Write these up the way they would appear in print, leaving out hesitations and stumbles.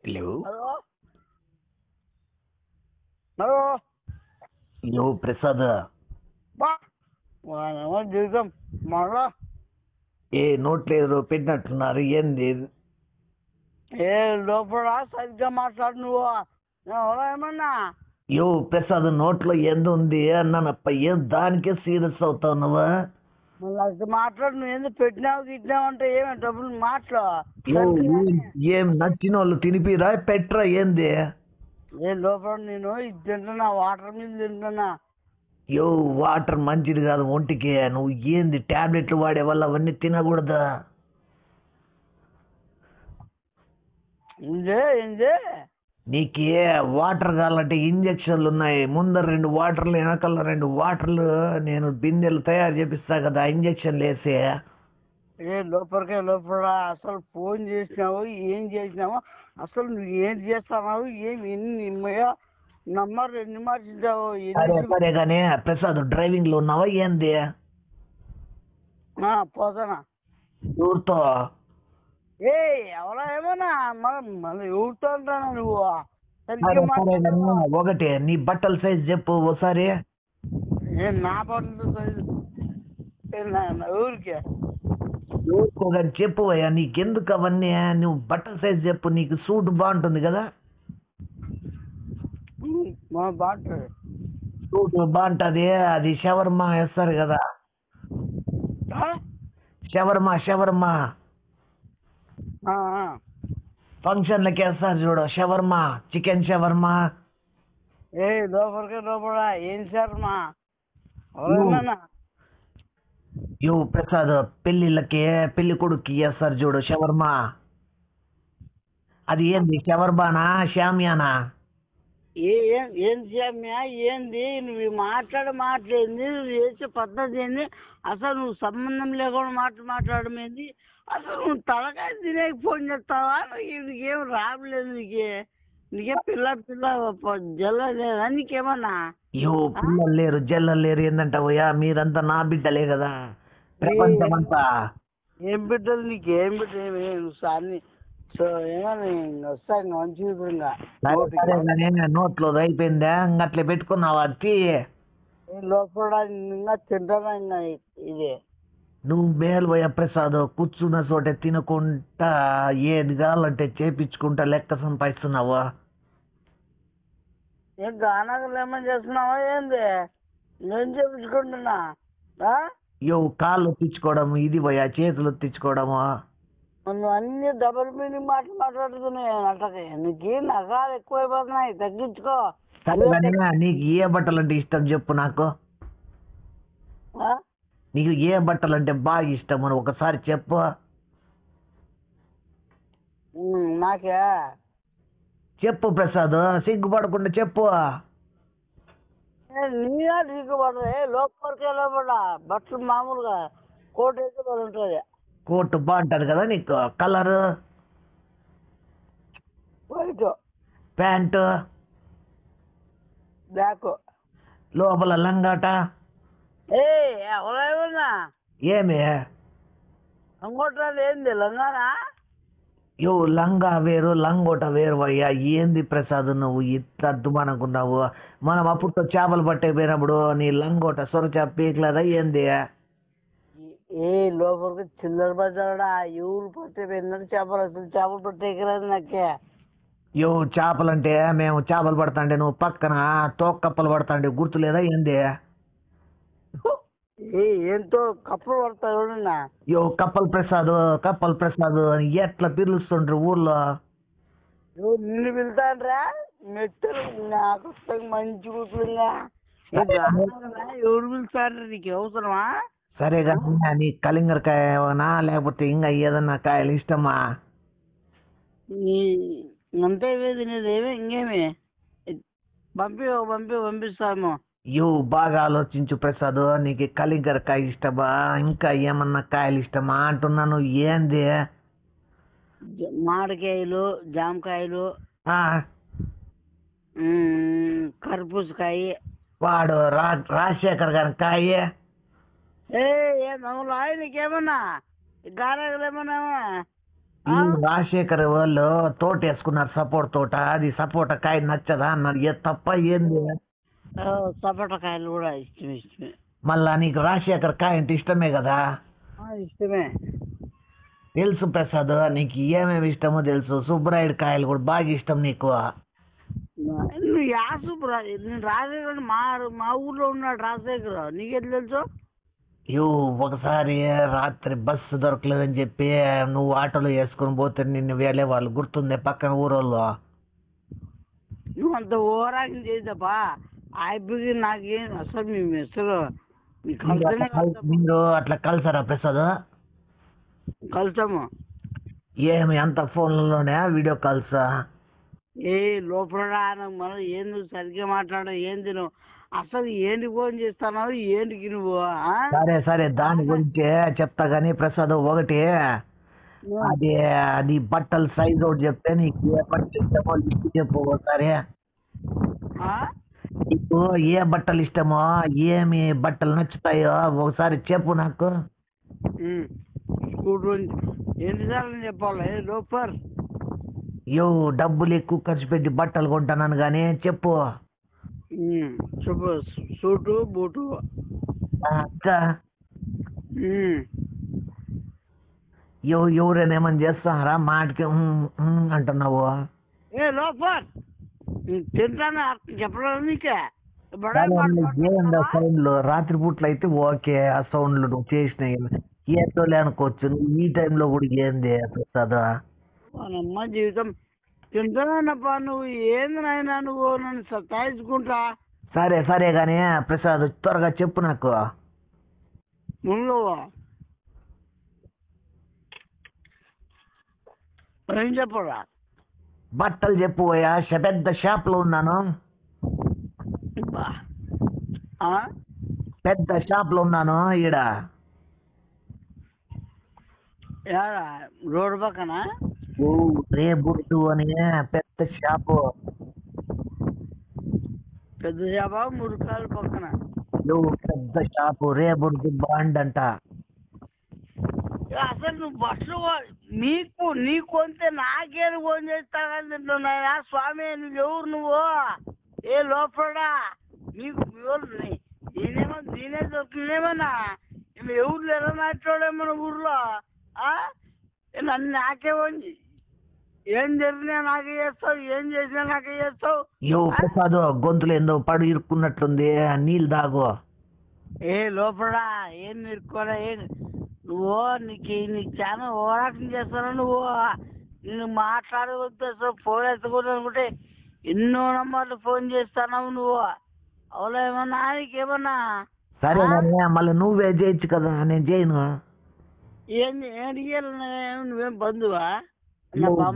Hello hello hello యో ప్రసాద్ బా వానేమో జీవితం మళ్ళా ఏ నోట్లేదు పెట్టినట్టున్నారు ఏంది ఏ లోపల సరిగ్గా మాట్లాడు నువ్వు ఎవరో ఏమన్నా యో ప్రసాద్ నోట్లో ఎంత ఉంది అన్నానప్ప ఏం దానికే సీరియస్ అవుతావు నువ్వు మళ్ళీ అది మాట్లాడు నువ్వు ఎందుకు పెట్టినావు గిట్టినావు అంటే ఏమే డబ్బులు మాట్లా యో ఏం నచ్చిన వాళ్ళు తినిపిరా పెట్రా ఏంది ఏ లోపల నేను ఇది తింటున్నా వాటర్ మీద తింటున్నా యో వాటర్ మంచిది కాదు ఒంటికి నువ్వు ఏంది టాబ్లెట్లు వాడే వల్ల అవన్నీ తినకూడదా ఏంది నీకే వాటర్ కావాలంటే ఇంజక్షన్లు ఉన్నాయి ముందర 2 వాటర్లు వెనకాల 2 వాటర్లు నేను బిందెలు తయారు చేపిస్తా కదా ఇంజక్షన్లు వేసి ఏ లోపల అసలు ఫోన్ చేసినావు ఏం చేసినావు అసలు నువ్వు ఏం చేస్తున్నావు ఎన్ని నంబర్ ఎన్ని మార్చించావు సరే కానీ ప్రసాద్ డ్రైవింగ్ లో ఉన్నావా ఏంది పోతానా ఊరితో ఏ ఎవరో ఏమన్నా మళ్ళీ ఎవరితో అంటానా నువ్వు ఒకటి నీ బట్టల సైజ్ చెప్పు ఒకసారి నా పనులు సైజు ఊరికే ఒకటి చెప్పు అయ్యా నీకెందుకు అవన్నీ నువ్వు బట్టల సైజ్ చెప్పు నీకు సూట్ బాగుంటుంది కదా బాగుంటుంది సూట్ బాగుంటుంది అది షవర్మా వేస్తారు కదా షవర్మా ఫంక్షన్లకి వేస్తారు చూడు షవర్మా చికెన్ షవర్మా ఏ లోపల ఏం శర్మా ఎవరన్నా యో ప్రసాద్ పెళ్ళిళ్ళకి పెళ్లి కొడుక్కి వేస్తారు చూడు షవర్మా అది ఏంది షవర్మానా షామియానా ఏం శామ్యా ఏంది నువ్వు మాట్లాడేంది నువ్వు చేసే పద్ధతి ఏంది అసలు నువ్వు సంబంధం లేకుండా మాట్లాడడం ఏంది అసలు నువ్వు తలకాయ తినేకి ఫోన్ చేస్తావా నీకేం రావలేదు నీకే పిల్ల జల్ల లేదా నీకేమన్నా యో పిల్లలు లేరు జల్లలు లేరు ఏందంటావయ్యా మీరంతా నా బిడ్డలే కదా ప్రపంచం అంతా ఏం బిడ్డలు నీకేం బిడ్డ నువ్వు సార్ని సో ఏమన్నా వస్తాయి మంచిగా నోట్లో అయిపోయిందా అట్లా పెట్టుకున్నావా అది లోపల ఇంకా తింటానా ఇంకా ఇది నువ్వు మేలు పోయా ప్రసాద్ కూర్చున్న చోటే తినకుండా ఏది కావాలంటే చేపించుకుంటా లెక్క సంపాదిస్తున్నావా ఏం గానాలు ఏమని చేస్తున్నావా ఏంది నేను చేపించుకుంటున్నా యో కాళ్ళు తెచ్చుకోవడం ఇది పోయా చేతులు తెచ్చుకోవడము నువ్వు అన్ని డబుల్ మీనింగ్ మాట్లాడుతున్నాయి అట్లకి నీకు నగాలు ఎక్కువైపోతున్నాయి తగ్గించుకో నీకు ఏ బట్టలు అంటే ఇష్టం చెప్పు నాకు నీకు ఏ బట్టలు అంటే బాగా ఇష్టం అని ఒకసారి చెప్పు నాకే చెప్పు ప్రసాద్ సిగ్గుపడకుండా చెప్పు నీగా సిగ్గుపడదు లోపల బట్టలు మామూలుగా కోట్ అయితే ఉంటుంది కోట్ బాగుంటది కదా నీకు కలర్ వైట్ ప్యాంటు బ్లాక్ లోపల లంగాట ఎవరేమన్నా ఏమి లంగోటాలు ఏంది లంగానా యో లంగా వేరు లంగోట వేరు అయ్యా ఏంది ప్రసాద్ నువ్వు ఇంత అద్దుమనుకున్నావు మనం అప్పుడు చేపలు పట్టే పోయినప్పుడు నీ లంగోట సొరచా పీకలేదా ఏంది లోపలికి చిల్లర బజారా ఎవరు పట్టే పోయిందంటే చేపలు పట్టేకరాదు నాకే యో చేపలంటే మేము చేపలు పడతాండే నువ్వు పక్కన తోకప్పలు పడతాండే గుర్తులేదా ఏంది ఏంటో కప్పులు పడతాయి ఎవడన్నా యో కప్పల్ ప్రసాద్ అని ఎట్లా పిలుస్తుండ్రు ఊర్లో నిన్ను పిలుతాండ్రా మెట్టలు నాకు మంచి కూతురుగా ఎవరు పిలుస్తాండ్రా నీకు అవసరమా సరే కానీ నీ కలింగరకాయనా లేకపోతే ఇంకా ఏదన్నా కాయలు ఇష్టమా అంతే తినేదేమి ఇంకేమి పంపిస్తాము యో బాగా ఆలోచించు ప్రసాద్ నీకు కలింగరకాయ ఇష్టమా ఇంకా ఏమన్నా కాయలు ఇష్టమా అంటున్నాను ఏంది మామిడికాయలు జామకాయలు కర్బూజకాయ వాడు రాజశేఖర్ గారి కాయ ఏ నీకేమన్నా గారాలు ఏమన్నా ఈ రాజశేఖర్ వాళ్ళు తోట వేసుకున్నారు సపోర్ట్ తోట, అది సపోటా కాయ నచ్చదా అన్నారు. తప్ప ఏంది? సపోటా కాయలు కూడా ఇష్టమే. మళ్ళా నీకు రాజశేఖర్ కాయ అంటే ఇష్టమే కదా? ఇష్టమే. తెలుసు ప్రసాద్, నీకు ఏమేమి ఇష్టమో తెలుసు. సుబ్బరాయుడు కాయలు కూడా బాగా ఇష్టం నీకు. నువ్వు యా సుబ్బరాజు? నేను రాజశేఖర్ మా ఊర్లో ఉన్నాడు రాజశేఖర్, నీకెట్లా తెలుసు? ఒకసారి రాత్రి బస్సు దొరకలేదని చెప్పి నువ్వు ఆటోలో వేసుకొని పోతే నిన్ను వేలే వాళ్ళు గుర్తుందే పక్కన ఊరోళ్ళు. నువ్వు అంత ఓవరాక్షన్ చేద్దాపా. అయిపోయి నాకేం అసలు మేము అసలు మీరు అట్లా కలిసారా ప్రసాద్? కలిసాము. ఏమి అంత ఫోన్లలోనే వీడియో కాల్సా? లోపల మనం ఏంది సరిగ్గా మాట్లాడ, ఏంది నువ్వు అసలు ఏంటి ఫోన్ చేస్తాను, ఏంటికి నువ్వు? సరే దాని గురించి చెప్తా గానీ ప్రసాద్, ఒకటి అది బట్టల సైజ్ ఒకటి చెప్తే నీకు ఏ బట్టలు ఇష్టమో లిస్ట్ చెప్పు ఒకసారి. నీకు ఏ బట్టలు ఇష్టమో, ఏమి బట్టలు నచ్చుతాయో ఒకసారి చెప్పు నాకు. ఎన్నిసార్లు చెప్పాలి? లోపర్ డబ్బులు ఎక్కువ ఖర్చు పెట్టి బట్టలు కొంటాను కానీ చెప్పు. Suit boot. అక్క ఎవరైనా ఏమని చేస్తారా మాటకి అంటున్నావు? లోపర్ తింటాను చెప్పలేదు నీకే. సౌండ్లు రాత్రిపూట్లు అయితే ఓకే, ఆ సౌండ్లు నువ్వు చేసినాయి ఏతోలే అనుకోవచ్చు. ఈ టైంలో కూడా ఏంది ప్రసాద్? అమ్మ జీవితం తింటానప్పా. నువ్వు ఏంది నాయనా, నువ్వు నన్ను సతాయించుకుంటా. సరే గానీ ప్రసాద్ త్వరగా చెప్పు నాకు. ముందు ఏం చెప్పరా? బట్టలు చెప్పు. పెద్ద షాప్ లో ఉన్నాను. పెద్ద షాప్ లో ఉన్నాను ఈడ. రోడ్డు పక్కన రే బుట్టు అని పెద్ద షాపు. పెద్ద షాపా? మురుకాలు పక్కన పెద్ద షాపు రే బుట్టు బాండ్ అంట. అసలు నువ్వు బస్సు నీకు అంతే నాకేం ఫోన్ చేస్తానని తింటున్నాయా స్వామి? నువ్వు ఎవరు నువ్వు? ఏ లోపడా నీకు నేనే దొరికిందేమన్నా? ఎవరు లేరా మాట్లాడేమన్నా ఊర్లో? నన్ను నాకే ఏం జరిగినా నాకే చేస్తావు, ఏం చేసినా నాకే చేస్తావు. ప్రసాద్ గొంతులు ఏందో పడు ఇరుక్కున్నట్లుంది, నీళ్ళు తాగు. లోపడా ఏం ఇరుక్కోరా? నువ్వు నీకు చాలా ఓవరాక్షన్ చేస్తాను. నువ్వు నేను మాట్లాడవద్దు, ఫోన్ ఎత్తకూడదు అనుకుంటే ఎన్నో నంబర్లు ఫోన్ చేస్తున్నావు నువ్వు. అవునా ఏమన్నా నీకేమన్నా? సరే మళ్ళీ నువ్వే చేయొచ్చు కదా, నేను చేయను. ఏంటి నువ్వేం బంధువా?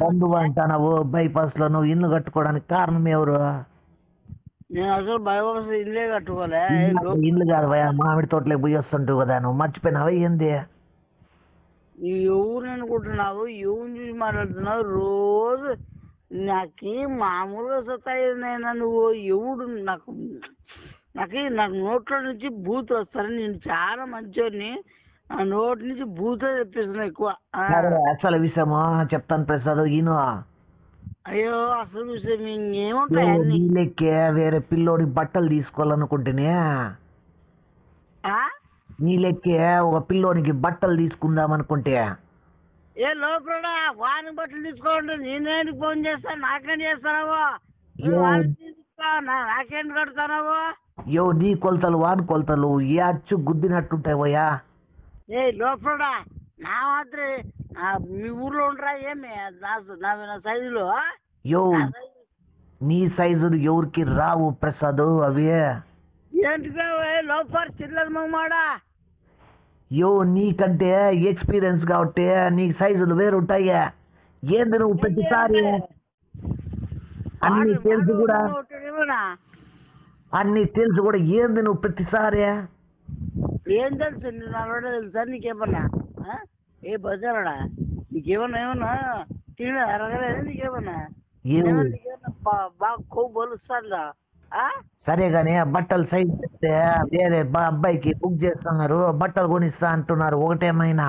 బంధువు అంటావు. బైపాస్ లో నువ్వు ఇల్లు కట్టుకోవడానికి కారణం ఎవరు? నేను అసలు బైపాస్ ఇల్లే కట్టుకోలే. ఇల్లు కాదు మామిడి తోటలోకి పోయి వస్తుంటావు కదా, నువ్వు మర్చిపోయినావా ఏంది? నువ్వు ఎవరు అనుకుంటున్నావు? ఎవరిని చూసి మాట్లాడుతున్నావు? రోజు నాకు మామూలుగా సతాయినైనా నువ్వు ఎవడు? నాకు నోట్లో నుంచి బూత్ వస్తారని, నేను చాలా మంచోడిని, ఆ నోటి నుంచి బూత్ తెప్పిస్తున్నా ఎక్కువ. అసలు విషయమా చెప్తాను ప్రసాద్, ఈయన అయ్యో అసలు విషయం ఏముంటాయి? నీళ్ళెక్కే వేరే పిల్లోడి బట్టలు తీసుకోవాలనుకుంటేనే, నీళ్ళెక్కే ఒక పిల్లోనికి బట్టలు తీసుకుందాం అనుకుంటే. లోపల వాని బట్టలు తీసుకోండి, నేనేంటి ఫోన్ చేస్తాను? నాకేం చేస్తానావో? నాకేంటి కడతానావో? నీ కొలతలు వాని కొలతలు ఏ అచ్చు గుద్దినట్టుంటాయి పోయా. లోపల నా మాత్రం మీ ఊర్లో ఉండరా ఏమి నా సైజులో? నీ సైజులు ఎవరికి రావు ప్రసాద్ అవి. ఏంటిగా లోపల చిల్లర మగమాడా? నీకంటే ఎక్స్పీరియన్స్ కాబట్టి నీ సైజులు వేరుంటాయి. ఏంది నువ్వు ప్రతిసారి అన్ని తెలుసు కూడా ఏంది నువ్వు ప్రతిసారి? ఏం తెలుసు? తెలుసా నీకేమన్నా? ఏ బజారా నీకేమన్నా తిన అరగలేదు? నీకేమన్నా బాగా కొవ్వు బలుస్తుందా? సరే గానీ బట్టలు సైజ్ చెప్తే వేరే అబ్బాయికి బుక్ చేస్తున్నారు, బట్టలు కొనిస్తా అంటున్నారు. ఒకటేమైనా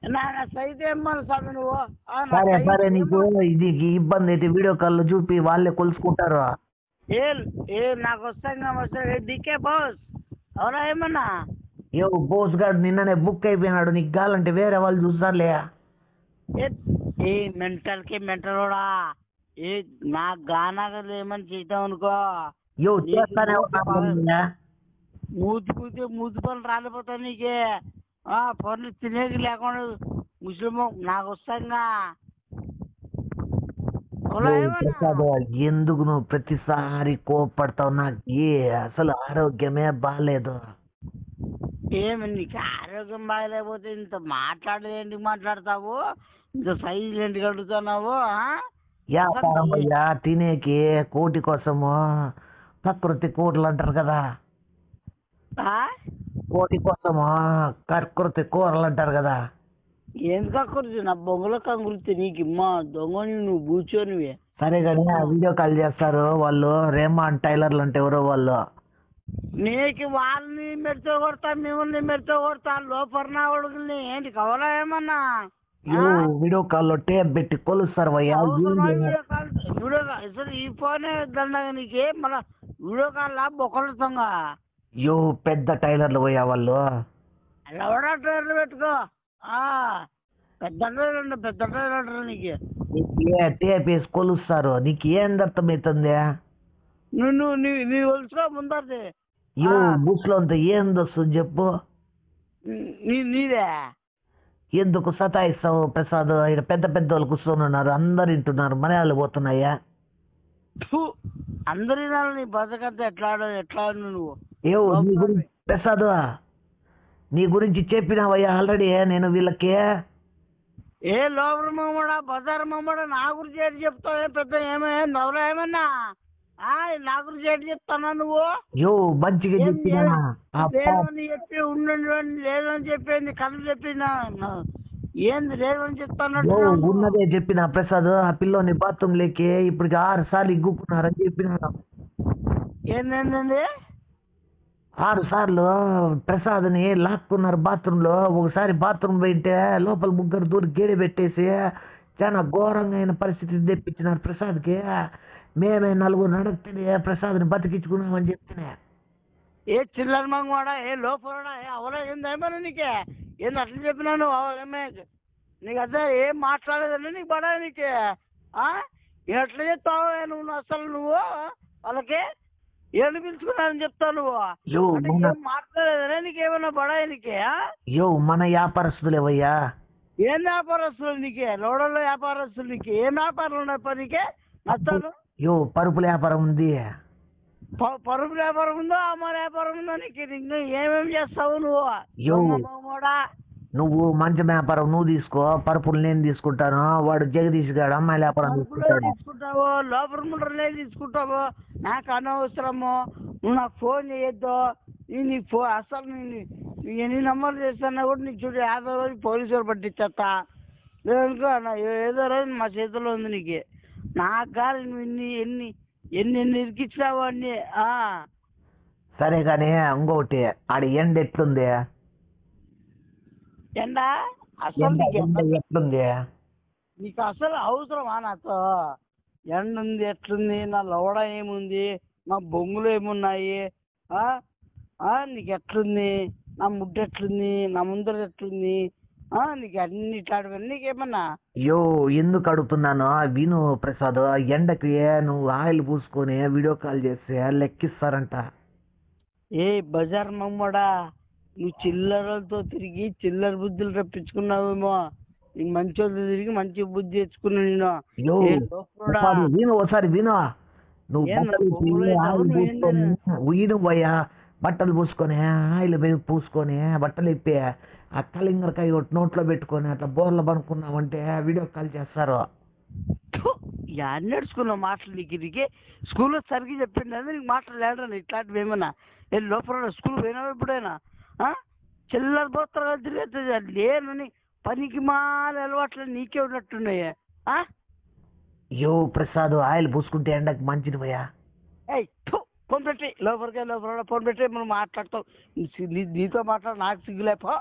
నా సైట్ ఏమన్నా స్వామి నువ్వు నా సరే సైట్ సరే, నీకు ఇది ఇబ్బంది అయితే వీడియో కాల్లో చూపి వాళ్ళే కొలుసుకుంటారు. ఏ ఏ నాకు వస్తాయి డికే బాస్ ఎవరా ఏమన్నా బోస్ గారు నిన్ననే బుక్ అయిపోయినాడు, నీకు కావాలంటే వేరే వాళ్ళు చూస్తారులే. ఏ మెంటల్ కి మెంటల్ కూడా ఏ నాకు గానాగలు ఏమని చేద్దాం అనుకో చేస్తానే మూతి కూతే మూతి పనులు రాలిపోతావు నీకే పనులు తినేది లేకుండా ముస్లిం నాకు వస్తాంగా ఎందుకు నువ్వు ప్రతిసారి కోపడతావు? నాకు అసలు ఆరోగ్యమే బాగాలేదు. ఏమి నీకు ఆరోగ్యం బాగలేకపోతే ఇంత మాట్లాడేది ఎందుకు మాట్లాడతావు? ఇంత సైజు ఎందుకు అడుగుతున్నావు? వ్యాపారం అయ్యా, తినేకి కోటి కోసము ప్రకృతి కోట్లు అంటారు కదా, కోటి కోసము ప్రకృతి కూరలు అంటారు కదా. ఎందుకు అక్కర్తి నా బొంగలో కంగుర్తి నీకు ఇమ్మా దొంగని నువ్వు కూర్చొనివి. సరే కానీ వీడియో కాల్ చేస్తారు వాళ్ళు, రేమాన్ టైలర్లు అంటే ఎవరో వాళ్ళు. నీకు వాళ్ళని మెడితో కొడతా, మిమ్మల్ని మెడితో కొడతా, లోపల కొడుకుల్ని ఏంటి కవలా ఏమన్నా వీడియో కాల్లో టేప్ పెట్టి కొలుస్తారు అయ్యా. వీడియో కాల్ ఈ ఫోనే దండగా నీకే మళ్ళా వీడియో కాల్ బొక్కలుతాంగా. పెద్ద టైలర్లు పోయా వాళ్ళు. ఎవడా టైర్లు పెట్టుకో పెద్ద టైలర్ నీకు టేప్ వేసి కొలుస్తారు. నీకు ఏం అర్థమవుతుంది? నువ్వు నీ ఒలుసుకో ముందరది బుస్లో అంతా ఏందొస్తుంది చెప్పు. నీదే ఎందుకు సతాయిస్తావు ప్రసాద్? ఇక్కడ పెద్ద పెద్ద వాళ్ళు కూర్చొని ఉన్నారు, అందరు వింటున్నారు, మలయాళం పోతున్నాయా? అందరి నీ బతకంతా ఎట్లా నువ్వు నీ గురించి ప్రసాద్, నీ గురించి చెప్పినావయ్యా ఆల్రెడీ నేను వీళ్ళకి. ఏ లోపల మమ్మడా బజార్ మమ్మడా నా గురించి ఏంటి చెప్తావు? పెద్ద నవరా ఏమన్నా నా గురించి ఏంటి చెప్తానా నువ్వు? మంచిగా చెప్పినా చెప్పి ఉండండి లేదని చెప్పింది కళ్ళు చెప్పిన ఏంది లేదని చెప్తాను. ఉన్నదే చెప్పిన ప్రసాద్, ఆ పిల్లోని బాత్రూమ్ లేకి ఇప్పుడు 6 సార్లు ఇగ్గుకున్నారని చెప్పినాను. ఏంది 6 సార్లు ప్రసాద్ని లాక్కున్నారు బాత్రూమ్ లో. ఒకసారి బాత్రూమ్ పోయింటే లోపల ముగ్గురు దూరి గేడి పెట్టేసి చాలా ఘోరంగా అయిన పరిస్థితి తెప్పించినారు ప్రసాద్కి. మేమే 4 నడకనే ప్రసాద్ని బతికించుకున్నామని చెప్తున్నా. ఏ చిల్లర మంగవాడా, ఏ లోపలడా, అవలా ఏందేమన్నా నీకే ఏంది అట్లా చెప్పినాను? అవలేమే నీకు అదే ఏం మాట్లాడేదండి నీకు పడా నీకే ఎట్లా చెప్తావు నువ్వు? అసలు నువ్వు వాళ్ళకి ఏడు పిలుచుకున్నానని చెప్తావు నువ్వు మాట్లాడేదనే నీకేమన్నా బడాయి నీకే? మన వ్యాపారస్తులేవయ్యా. ఏం వ్యాపారస్తులు నీకే? లోడల్లో వ్యాపారస్తులు నీకు ఏం వ్యాపారాలు ఉన్నాయి పనికే నచ్చాను? పరుపుల వ్యాపారం ఉంది. పరుపు వ్యాపారం ఉందో అమ్మ వ్యాపారం ఉందో నీకు? ఏమేమి చేస్తావు నువ్వు మంచి వ్యాపారం నువ్వు తీసుకో, పరుపులు నేను తీసుకుంటాను. వాడు జగదీష్ గారు అమ్మాయి వ్యాపారం తీసుకుంటావు, లోపల ముండరు తీసుకుంటావు. నాకు అనవసరము, నువ్వు నాకు ఫోన్ చేయొద్దు. నీకు అసలు ఎన్ని నంబర్లు చేస్తానా కూడా నీకు చూడు 50 రోజు పోలీసులు పట్టించేస్తా. లేదనుకో ఏదో రోజు మా చేతిలో ఉంది నీకు. నాకు కాదు నువ్వు ఎన్ని ఇరికిచ్చినావు అన్ని. సరే కానీ ఇంకొకటి, ఆడ ఎండ ఎట్లుంది? ఎండ అసలు ఎట్లుంది? నీకు అసలు అవసరమా నాతో? ఎండ ఉంది ఎట్లుంది, నా లోడ ఏముంది, నా బొంగులు ఏమున్నాయి, నీకు ఎట్లుంది, నా ముడ్డు ఎట్లుంది, నా ముందర ఎట్లుంది, నీకు అన్ని ఇట్లాంటివన్నీ నీకేమన్నా? ఎందుకు అడుగుతున్నాను విను ప్రసాద్. ఎండకి నువ్వు ఆయిల్ పూసుకొని వీడియో కాల్ చేస్తే లెక్కిస్తారంట. బజార్ మమ్మడా, నువ్వు చిల్లరలతో తిరిగి చిల్లర బుద్ధులు రప్పించుకున్నావేమో. నీకు మంచి వాళ్ళు తిరిగి మంచి బుద్ధి తెచ్చుకున్నా నేను. విను ఒకసారి విను. నువ్వు వీడు పోయా బట్టలు పూసుకొని ఆయిల్ పూసుకొని బట్టలు ఇప్పి ఆ కలింగరకాయ నోట్లో పెట్టుకొని అట్లా బోర్లు పనుకున్నావంటే వీడియో కాల్ చేస్తారు. నేర్చుకున్నావు మాటలు నీకు? నీకే స్కూల్లో సరిగ్గా చెప్పింది నీకు మాటలు లేడరా ఇట్లాంటివి ఏమన్నా? లోపల స్కూల్ పోయినావు ఎప్పుడైనా? చిల్లర పోతారు తిరిగి లేను పనికి మాల అలవాట్లు నీకే ఉన్నట్టున్నాయి. ప్రసాద్ ఆయిల్ పూసుకుంటే ఎండకు మంచిది పోయా. ఫోన్ పెట్టి లోపల ఫోన్ పెట్టి మనం మాట్లాడతాం. నీతో మాట్లాడ నాకు సిగ్గులేపో.